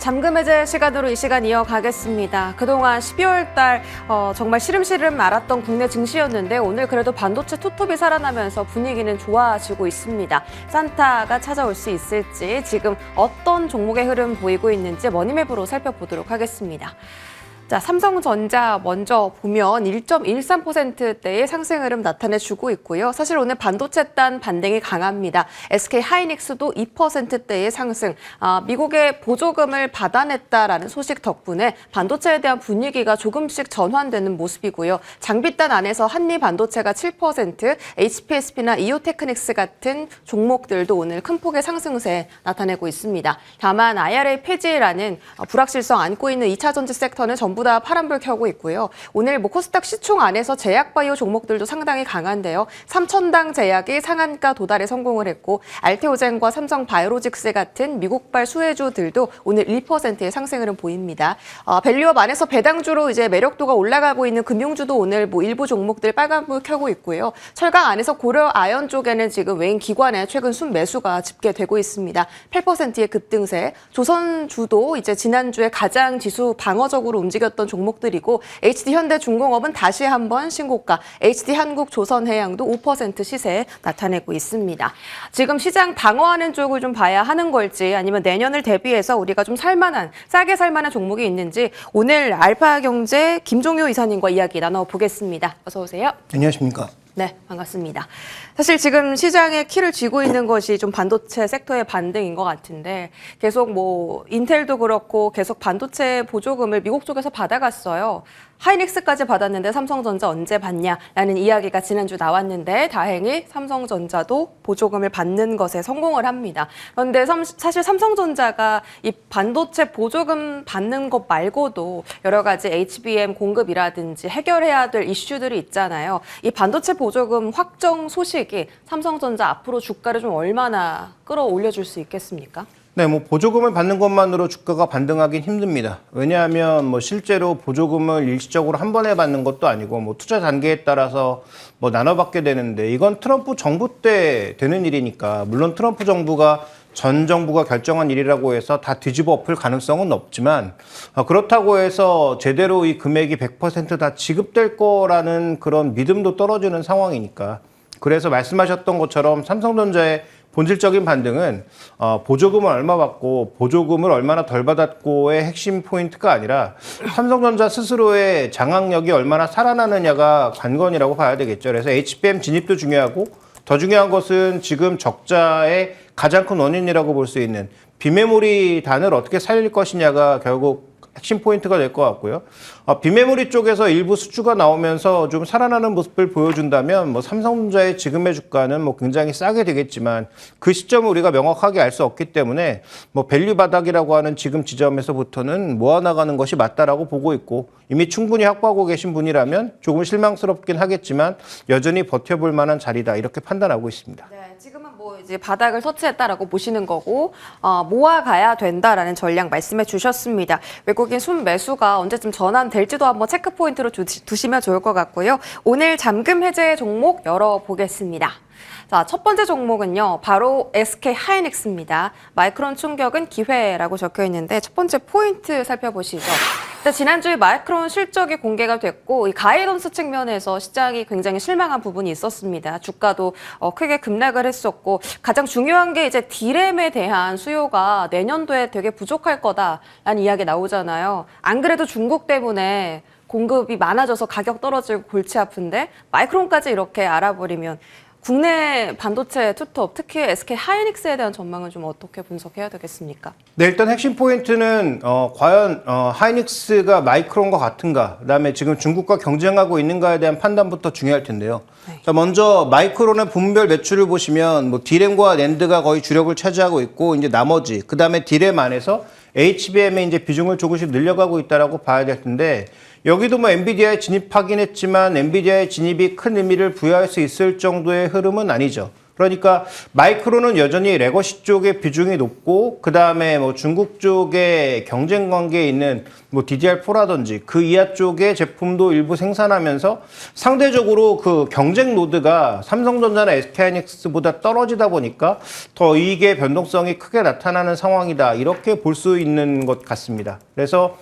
잠금 해제 시간으로 이 시간 이어가겠습니다. 그동안 12월 달 정말 시름시름 앓았던 국내 증시였는데 오늘 그래도 반도체 투톱이 살아나면서 분위기는 좋아지고 있습니다. 산타가 찾아올 수 있을지 지금 어떤 종목의 흐름 보이고 있는지 머니맵으로 살펴보도록 하겠습니다. 자, 삼성전자 먼저 보면 1.13%대의 상승 흐름 나타내주고 있고요. 사실 오늘 반도체단 반등이 강합니다. SK 하이닉스도 2%대의 상승, 미국의 보조금을 받아냈다라는 소식 덕분에 반도체에 대한 분위기가 조금씩 전환되는 모습이고요. 장비단 안에서 한미반도체가 7%, HPSP나 이오테크닉스 같은 종목들도 오늘 큰 폭의 상승세 나타내고 있습니다. 다만 IRA 폐지라는 불확실성 안고 있는 2차 전지 섹터는 전부 다 파란불 켜고 있고요. 오늘 코스닥 시총 안에서 제약바이오 종목들도 상당히 강한데요. 삼천당 제약이 상한가 도달에 성공을 했고 알테오젠과 삼성바이오로직스 같은 미국발 수혜주들도 오늘 1%의 상승을 보입니다. 밸류업 안에서 배당주로 이제 매력도가 올라가고 있는 금융주도 오늘 일부 종목들 빨간불 켜고 있고요. 철강 안에서 고려 아연 쪽에는 지금 외인 기관의 최근 순매수가 집계되고 있습니다. 8%의 급등세. 조선주도 이제 지난주에 가장 지수 방어적으로 움직였던 종목들이고 HD현대중공업은 다시 한번 신고가, HD한국조선해양도 5% 시세 나타내고 있습니다. 지금 시장 방어하는 쪽을 좀 봐야 하는 걸지 아니면 내년을 대비해서 우리가 좀 싸게 살만한 종목이 있는지 오늘 알파경제 김종효 이사님과 이야기 나눠보겠습니다. 어서 오세요. 안녕하십니까. 네, 반갑습니다. 사실 지금 시장의 키를 쥐고 있는 것이 좀 반도체 섹터의 반등인 것 같은데 계속 인텔도 그렇고 계속 반도체 보조금을 미국 쪽에서 받아갔어요. 하이닉스까지 받았는데 삼성전자 언제 받냐라는 이야기가 지난주 나왔는데 다행히 삼성전자도 보조금을 받는 것에 성공을 합니다. 그런데 사실 삼성전자가 이 반도체 보조금 받는 것 말고도 여러 가지 HBM 공급이라든지 해결해야 될 이슈들이 있잖아요. 이 반도체 보조금 확정 소식이 삼성전자 앞으로 주가를 좀 얼마나 끌어올려줄 수 있겠습니까? 네, 보조금을 받는 것만으로 주가가 반등하긴 힘듭니다. 왜냐하면 실제로 보조금을 일시적으로 한 번에 받는 것도 아니고 투자 단계에 따라서 나눠받게 되는데 이건 트럼프 정부 때 되는 일이니까 물론 트럼프 정부가 전 정부가 결정한 일이라고 해서 다 뒤집어 엎을 가능성은 없지만 그렇다고 해서 제대로 이 금액이 100% 다 지급될 거라는 그런 믿음도 떨어지는 상황이니까 그래서 말씀하셨던 것처럼 삼성전자의 본질적인 반등은 보조금을 얼마 받고 보조금을 얼마나 덜 받았고의 핵심 포인트가 아니라 삼성전자 스스로의 장악력이 얼마나 살아나느냐가 관건이라고 봐야 되겠죠. 그래서 HBM 진입도 중요하고 더 중요한 것은 지금 적자의 가장 큰 원인이라고 볼 수 있는 비메모리 단을 어떻게 살릴 것이냐가 결국 핵심 포인트가 될 것 같고요. 비메모리 쪽에서 일부 수주가 나오면서 좀 살아나는 모습을 보여준다면 삼성전자의 지금의 주가는 굉장히 싸게 되겠지만 그 시점을 우리가 명확하게 알 수 없기 때문에 밸류 바닥이라고 하는 지금 지점에서부터는 모아나가는 것이 맞다라고 보고 있고 이미 충분히 확보하고 계신 분이라면 조금 실망스럽긴 하겠지만 여전히 버텨볼 만한 자리다 이렇게 판단하고 있습니다. 네, 지금은 이제 바닥을 터치했다라고 보시는 거고 모아가야 된다라는 전략 말씀해 주셨습니다. 외국인 순매수가 언제쯤 전환될지도 한번 체크 포인트로 두시면 좋을 것 같고요. 오늘 잠금 해제 종목 열어보겠습니다. 자, 첫 번째 종목은요, 바로 SK 하이닉스입니다. 마이크론 충격은 기회라고 적혀 있는데 첫 번째 포인트 살펴보시죠. 일단 지난주에 마이크론 실적이 공개가 됐고 이 가이던스 측면에서 시장이 굉장히 실망한 부분이 있었습니다. 주가도 크게 급락을 했었고 가장 중요한 게 이제 D램에 대한 수요가 내년도에 되게 부족할 거다라는 이야기 나오잖아요. 안 그래도 중국 때문에 공급이 많아져서 가격 떨어지고 골치 아픈데 마이크론까지 이렇게 알아버리면 국내 반도체 투톱, 특히 SK 하이닉스에 대한 전망은 좀 어떻게 분석해야 되겠습니까? 네, 일단 핵심 포인트는 과연 하이닉스가 마이크론과 같은가, 그다음에 지금 중국과 경쟁하고 있는가에 대한 판단부터 중요할 텐데요. 네. 자, 먼저 마이크론의 분별 매출을 보시면 D램과 낸드가 거의 주력을 차지하고 있고 이제 나머지 그다음에 D램 안에서 HBM의 이제 비중을 조금씩 늘려가고 있다라고 봐야 될 텐데 여기도 엔비디아에 진입하긴 했지만 엔비디아의 진입이 큰 의미를 부여할 수 있을 정도의 흐름은 아니죠. 그러니까 마이크론은 여전히 레거시 쪽의 비중이 높고 그다음에 뭐 중국 쪽에 경쟁 관계에 있는 뭐 DDR4라든지 그 이하 쪽의 제품도 일부 생산하면서 상대적으로 그 경쟁 노드가 삼성전자나 SK하이닉스보다 떨어지다 보니까 더 이익의 변동성이 크게 나타나는 상황이다. 이렇게 볼 수 있는 것 같습니다. 그래서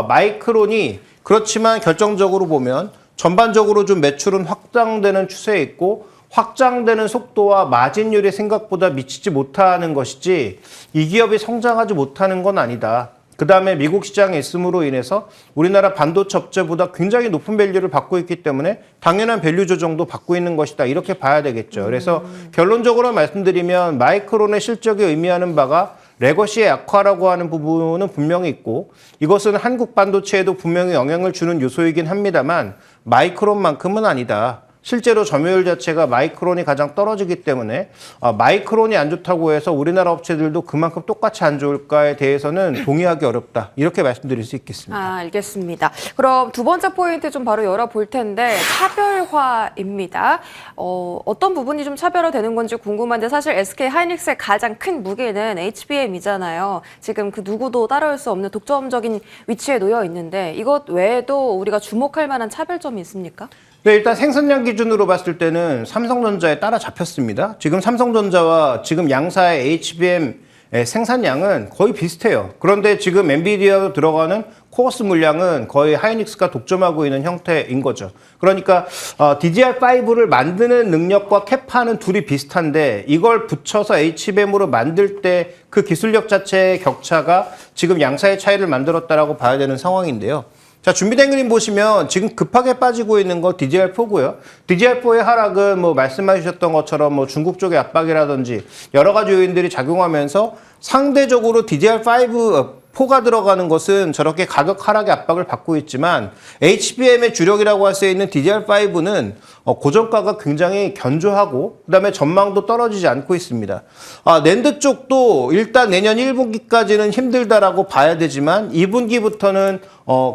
마이크론이 그렇지만 결정적으로 보면 전반적으로 좀 매출은 확장되는 추세에 있고 확장되는 속도와 마진율이 생각보다 미치지 못하는 것이지 이 기업이 성장하지 못하는 건 아니다. 그 다음에 미국 시장에 있음으로 인해서 우리나라 반도체 업체보다 굉장히 높은 밸류를 받고 있기 때문에 당연한 밸류 조정도 받고 있는 것이다. 이렇게 봐야 되겠죠. 그래서 결론적으로 말씀드리면 마이크론의 실적이 의미하는 바가 레거시의 약화라고 하는 부분은 분명히 있고 이것은 한국 반도체에도 분명히 영향을 주는 요소이긴 합니다만 마이크론만큼은 아니다. 실제로 점유율 자체가 마이크론이 가장 떨어지기 때문에 마이크론이 안 좋다고 해서 우리나라 업체들도 그만큼 똑같이 안 좋을까에 대해서는 동의하기 어렵다. 이렇게 말씀드릴 수 있겠습니다. 알겠습니다. 그럼 두 번째 포인트 좀 바로 열어볼 텐데 차별화입니다. 어떤 부분이 좀 차별화되는 건지 궁금한데 사실 SK하이닉스의 가장 큰 무기는 HBM이잖아요. 지금 그 누구도 따라올 수 없는 독점적인 위치에 놓여 있는데 이것 외에도 우리가 주목할 만한 차별점이 있습니까? 네, 일단 생산량 기준으로 봤을 때는 삼성전자에 따라잡혔습니다. 지금 삼성전자와 지금 양사의 HBM 생산량은 거의 비슷해요. 그런데 지금 엔비디아로 들어가는 코어스 물량은 거의 하이닉스가 독점하고 있는 형태인 거죠. 그러니까 DDR5를 만드는 능력과 캐파는 둘이 비슷한데 이걸 붙여서 HBM으로 만들 때 그 기술력 자체의 격차가 지금 양사의 차이를 만들었다라고 봐야 되는 상황인데요. 자, 준비된 그림 보시면 지금 급하게 빠지고 있는 거 DDR4고요. DDR4의 하락은 뭐 말씀해 주셨던 것처럼 뭐 중국 쪽의 압박이라든지 여러 가지 요인들이 작용하면서 상대적으로 DDR4가 들어가는 것은 저렇게 가격 하락의 압박을 받고 있지만 HBM의 주력이라고 할 수 있는 DDR5는 고정가가 굉장히 견조하고 그다음에 전망도 떨어지지 않고 있습니다. 낸드 쪽도 일단 내년 1분기까지는 힘들다라고 봐야 되지만 2분기부터는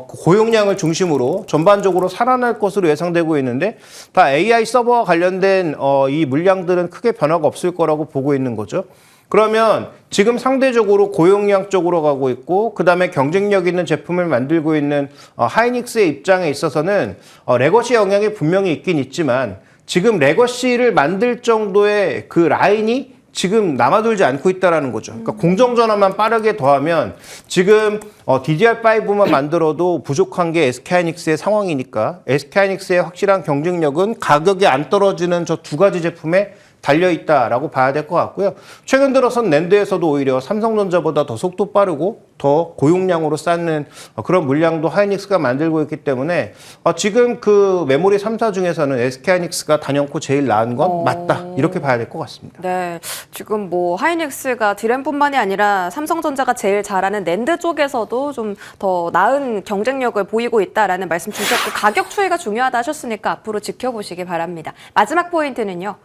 고용량을 중심으로 전반적으로 살아날 것으로 예상되고 있는데 다 AI 서버와 관련된 이 물량들은 크게 변화가 없을 거라고 보고 있는 거죠. 그러면 지금 상대적으로 고용량 쪽으로 가고 있고 그다음에 경쟁력 있는 제품을 만들고 있는 하이닉스의 입장에 있어서는 레거시 영향이 분명히 있긴 있지만 지금 레거시를 만들 정도의 그 라인이 지금 남아돌지 않고 있다는 거죠. 그러니까 공정전환만 빠르게 더하면 지금 DDR5만 만들어도 부족한 게 SK하이닉스의 상황이니까 SK하이닉스의 확실한 경쟁력은 가격이 안 떨어지는 저 두 가지 제품에 달려있다라고 봐야 될 것 같고요. 최근 들어선 낸드에서도 오히려 삼성전자보다 더 속도 빠르고 더 고용량으로 쌓는 그런 물량도 하이닉스가 만들고 있기 때문에 지금 그 메모리 3사 중에서는 SK하이닉스가 단연코 제일 나은 건 맞다. 이렇게 봐야 될 것 같습니다. 네, 지금 뭐 하이닉스가 디램뿐만이 아니라 삼성전자가 제일 잘하는 낸드 쪽에서도 좀 더 나은 경쟁력을 보이고 있다라는 말씀 주셨고 가격 추이가 중요하다 하셨으니까 앞으로 지켜보시기 바랍니다. 마지막 포인트는요.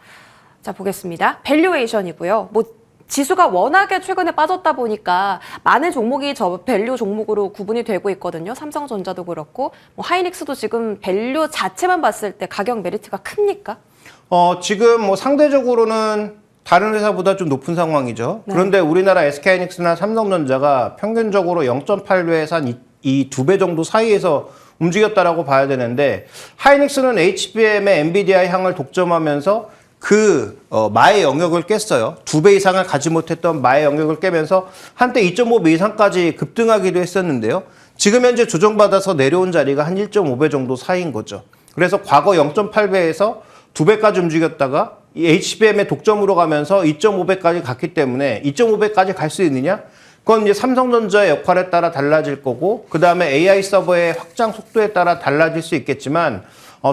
자, 보겠습니다. 밸류에이션이고요. 뭐 지수가 워낙에 최근에 빠졌다 보니까 많은 종목이 저 밸류 종목으로 구분이 되고 있거든요. 삼성전자도 그렇고 뭐 하이닉스도 지금 밸류 자체만 봤을 때 가격 메리트가 큽니까? 지금 뭐 상대적으로는 다른 회사보다 좀 높은 상황이죠. 네. 그런데 우리나라 SK하이닉스나 삼성전자가 평균적으로 0.8배에서 한 이 2배 정도 사이에서 움직였다라고 봐야 되는데 하이닉스는 HBM의 엔비디아의 향을 독점하면서 마의 영역을 깼어요. 2배 이상을 가지 못했던 마의 영역을 깨면서 한때 2.5배 이상까지 급등하기도 했었는데요. 지금 현재 조정받아서 내려온 자리가 한 1.5배 정도 사이인 거죠. 그래서 과거 0.8배에서 2배까지 움직였다가 이 HBM의 독점으로 가면서 2.5배까지 갔기 때문에 2.5배까지 갈 수 있느냐? 그건 이제 삼성전자의 역할에 따라 달라질 거고 그 다음에 AI 서버의 확장 속도에 따라 달라질 수 있겠지만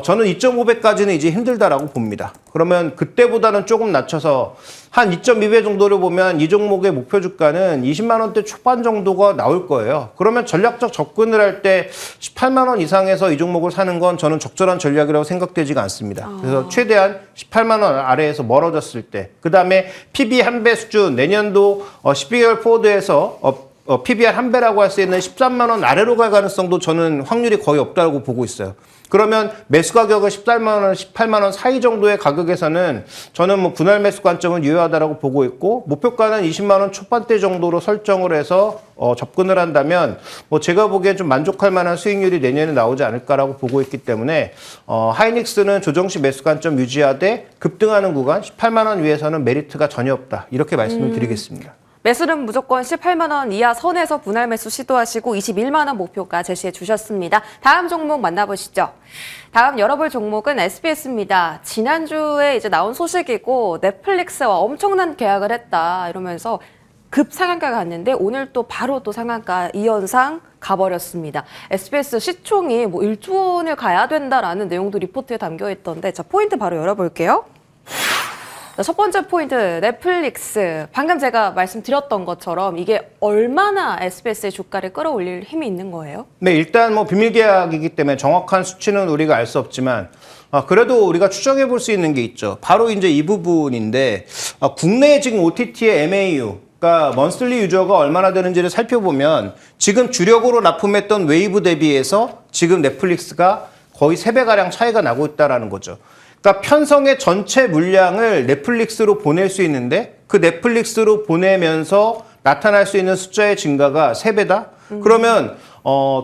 저는 2.5배까지는 이제 힘들다라고 봅니다. 그러면 그때보다는 조금 낮춰서 한 2.2배 정도를 보면 이 종목의 목표 주가는 20만 원대 초반 정도가 나올 거예요. 그러면 전략적 접근을 할 때 18만 원 이상에서 이 종목을 사는 건 저는 적절한 전략이라고 생각되지가 않습니다. 그래서 최대한 18만 원 아래에서 멀어졌을 때 그다음에 PB 1배 수준 내년도 12개월 포워드에서 PBR 1배라고 할 수 있는 13만 원 아래로 갈 가능성도 저는 확률이 거의 없다고 보고 있어요. 그러면 매수 가격을 14만 원, 18만 원 사이 정도의 가격에서는 저는 뭐 분할 매수 관점은 유효하다라고 보고 있고 목표가는 20만 원 초반대 정도로 설정을 해서 접근을 한다면 뭐 제가 보기엔 좀 만족할 만한 수익률이 내년에 나오지 않을까라고 보고 있기 때문에 하이닉스는 조정 시 매수 관점 유지하되 급등하는 구간 18만 원 위에서는 메리트가 전혀 없다. 이렇게 말씀을 드리겠습니다. 매수는 무조건 18만 원 이하 선에서 분할 매수 시도하시고 21만 원 목표가 제시해 주셨습니다. 다음 종목 만나보시죠. 다음 열어볼 종목은 SBS입니다. 지난주에 이제 나온 소식이고 넷플릭스와 엄청난 계약을 했다 이러면서 급 상한가 갔는데 오늘 또 바로 또 상한가 2연상 가버렸습니다. SBS 시총이 뭐 1조 원을 가야 된다라는 내용도 리포트에 담겨 있던데 자 포인트 바로 열어볼게요. 첫 번째 포인트, 넷플릭스. 방금 제가 말씀드렸던 것처럼 이게 얼마나 SBS의 주가를 끌어올릴 힘이 있는 거예요? 네, 일단 뭐 비밀 계약이기 때문에 정확한 수치는 우리가 알 수 없지만 그래도 우리가 추정해 볼 수 있는 게 있죠. 바로 이제 이 부분인데 국내 지금 OTT의 MAU 그러니까 먼슬리 유저가 얼마나 되는지를 살펴보면 지금 주력으로 납품했던 웨이브 대비해서 지금 넷플릭스가 거의 3배가량 차이가 나고 있다는 거죠. 그러니까 편성의 전체 물량을 넷플릭스로 보낼 수 있는데 그 넷플릭스로 보내면서 나타날 수 있는 숫자의 증가가 3배다? 그러면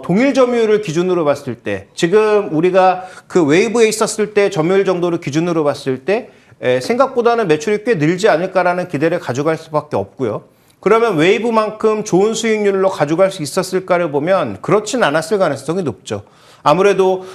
동일 점유율을 기준으로 봤을 때 지금 우리가 그 웨이브에 있었을 때 점유율 정도를 기준으로 봤을 때 생각보다는 매출이 꽤 늘지 않을까라는 기대를 가져갈 수밖에 없고요. 그러면 웨이브만큼 좋은 수익률로 가져갈 수 있었을까를 보면 그렇진 않았을 가능성이 높죠. 아무래도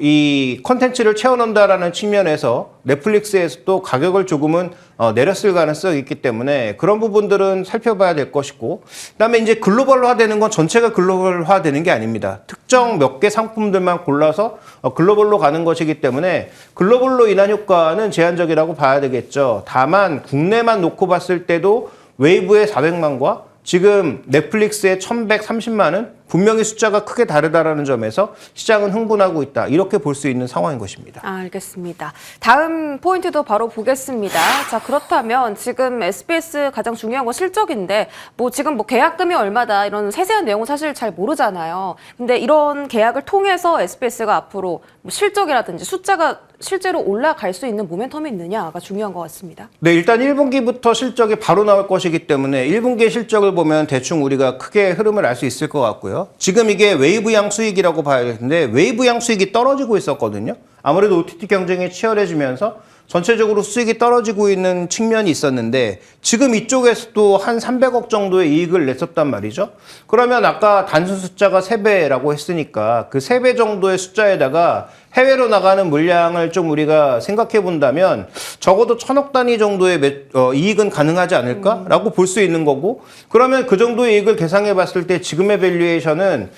이 콘텐츠를 채워넣는다라는 측면에서 넷플릭스에서도 가격을 조금은 내렸을 가능성이 있기 때문에 그런 부분들은 살펴봐야 될 것이고 그다음에 이제 글로벌화되는 건 전체가 글로벌화되는 게 아닙니다. 특정 몇 개 상품들만 골라서 글로벌로 가는 것이기 때문에 글로벌로 인한 효과는 제한적이라고 봐야 되겠죠. 다만 국내만 놓고 봤을 때도 웨이브의 400만과 지금 넷플릭스의 1130만은 분명히 숫자가 크게 다르다라는 점에서 시장은 흥분하고 있다. 이렇게 볼 수 있는 상황인 것입니다. 알겠습니다. 다음 포인트도 바로 보겠습니다. 자, 그렇다면 지금 SBS 가장 중요한 건 실적인데 뭐 지금 뭐 계약금이 얼마다 이런 세세한 내용은 사실 잘 모르잖아요. 근데 이런 계약을 통해서 SBS가 앞으로 뭐 실적이라든지 숫자가 실제로 올라갈 수 있는 모멘텀이 있느냐가 중요한 것 같습니다. 네, 일단 1분기부터 실적이 바로 나올 것이기 때문에 1분기의 실적을 보면 대충 우리가 크게 흐름을 알 수 있을 것 같고요. 지금 이게 웨이브양 수익이라고 봐야 되는데 웨이브양 수익이 떨어지고 있었거든요. 아무래도 OTT 경쟁이 치열해지면서 전체적으로 수익이 떨어지고 있는 측면이 있었는데 지금 이쪽에서도 한 300억 정도의 이익을 냈었단 말이죠. 그러면 아까 단순 숫자가 3배라고 했으니까 그 3배 정도의 숫자에다가 해외로 나가는 물량을 좀 우리가 생각해 본다면 적어도 1000억 단위 정도의 이익은 가능하지 않을까라고 볼 수 있는 거고 그러면 그 정도의 이익을 계산해 봤을 때 지금의 밸류에이션은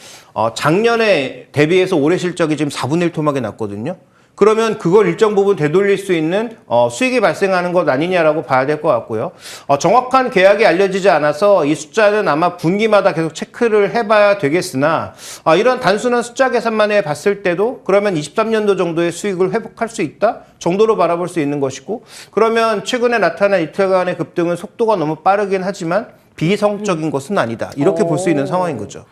작년에 대비해서 올해 실적이 지금 4분의 1 토막이 났거든요. 그러면 그걸 일정 부분 되돌릴 수 있는 수익이 발생하는 것 아니냐라고 봐야 될 것 같고요. 정확한 계약이 알려지지 않아서 이 숫자는 아마 분기마다 계속 체크를 해봐야 되겠으나 이런 단순한 숫자 계산만 해봤을 때도 그러면 23년도 정도의 수익을 회복할 수 있다 정도로 바라볼 수 있는 것이고 그러면 최근에 나타난 이틀간의 급등은 속도가 너무 빠르긴 하지만 비이성적인 것은 아니다. 이렇게 볼 수 있는 상황인 거죠.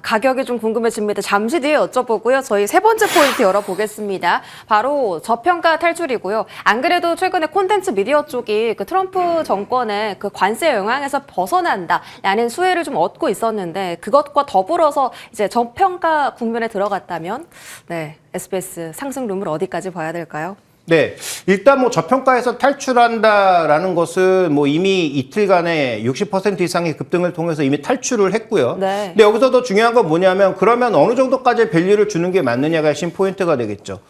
가격이 좀 궁금해집니다. 잠시 뒤에 여쭤보고요. 저희 세 번째 포인트 열어보겠습니다. 바로 저평가 탈출이고요. 안 그래도 최근에 콘텐츠 미디어 쪽이 그 트럼프 정권의 그 관세 영향에서 벗어난다라는 수혜를 좀 얻고 있었는데 그것과 더불어서 이제 저평가 국면에 들어갔다면 네, SBS 상승 룸을 어디까지 봐야 될까요? 네, 일단 뭐 저평가에서 탈출한다라는 것은 뭐 이미 이틀간에 60% 이상의 급등을 통해서 이미 탈출을 했고요. 네. 근데 여기서 더 중요한 건 뭐냐면 그러면 어느 정도까지 밸류를 주는 게 맞느냐가 신 포인트가 되겠죠.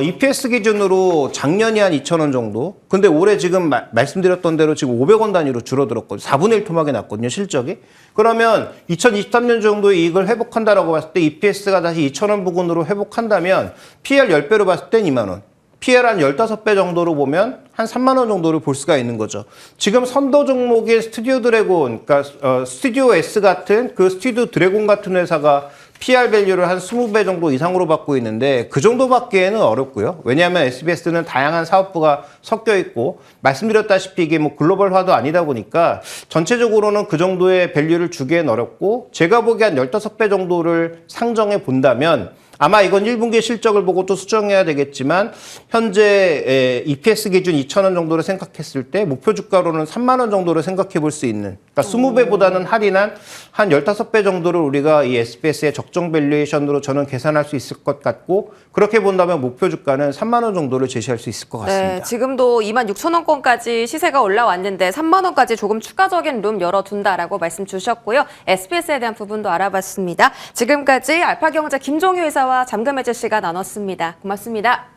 EPS 기준으로 작년이 한 2,000원 정도. 근데 올해 지금 말씀드렸던 대로 지금 500원 단위로 줄어들었거든요. 4분의 1 토막이 났거든요, 실적이. 그러면 2023년 정도의 이익을 회복한다라고 봤을 때 EPS가 다시 2,000원 부근으로 회복한다면 PL 10배로 봤을 땐 2만 원. PL 한 15배 정도로 보면 한 3만 원 정도를 볼 수가 있는 거죠. 지금 선도 종목인 스튜디오 드래곤, 그러니까 스튜디오 S 같은 그 스튜디오 드래곤 같은 회사가 PR 밸류를 한 20배 정도 이상으로 받고 있는데 그 정도밖에는 어렵고요. 왜냐하면 SBS는 다양한 사업부가 섞여 있고 말씀드렸다시피 이게 뭐 글로벌화도 아니다 보니까 전체적으로는 그 정도의 밸류를 주기엔 어렵고 제가 보기엔 15배 정도를 상정해 본다면 아마 이건 1분기 실적을 보고 또 수정해야 되겠지만 현재 EPS 기준 2,000원 정도를 생각했을 때 목표 주가로는 3만 원 정도를 생각해 볼 수 있는, 그러니까 20배보다는 할인한 한 15배 정도를 우리가 이 SBS의 적정 밸류에이션으로 저는 계산할 수 있을 것 같고, 그렇게 본다면 목표 주가는 3만 원 정도를 제시할 수 있을 것 같습니다. 네, 지금도 26,000원권까지 시세가 올라왔는데 3만 원까지 조금 추가적인 룸 열어둔다라고 말씀 주셨고요. SBS에 대한 부분도 알아봤습니다. 지금까지 알파경제 김종희 회사와 잠금 해제 시간 나눴습니다. 고맙습니다.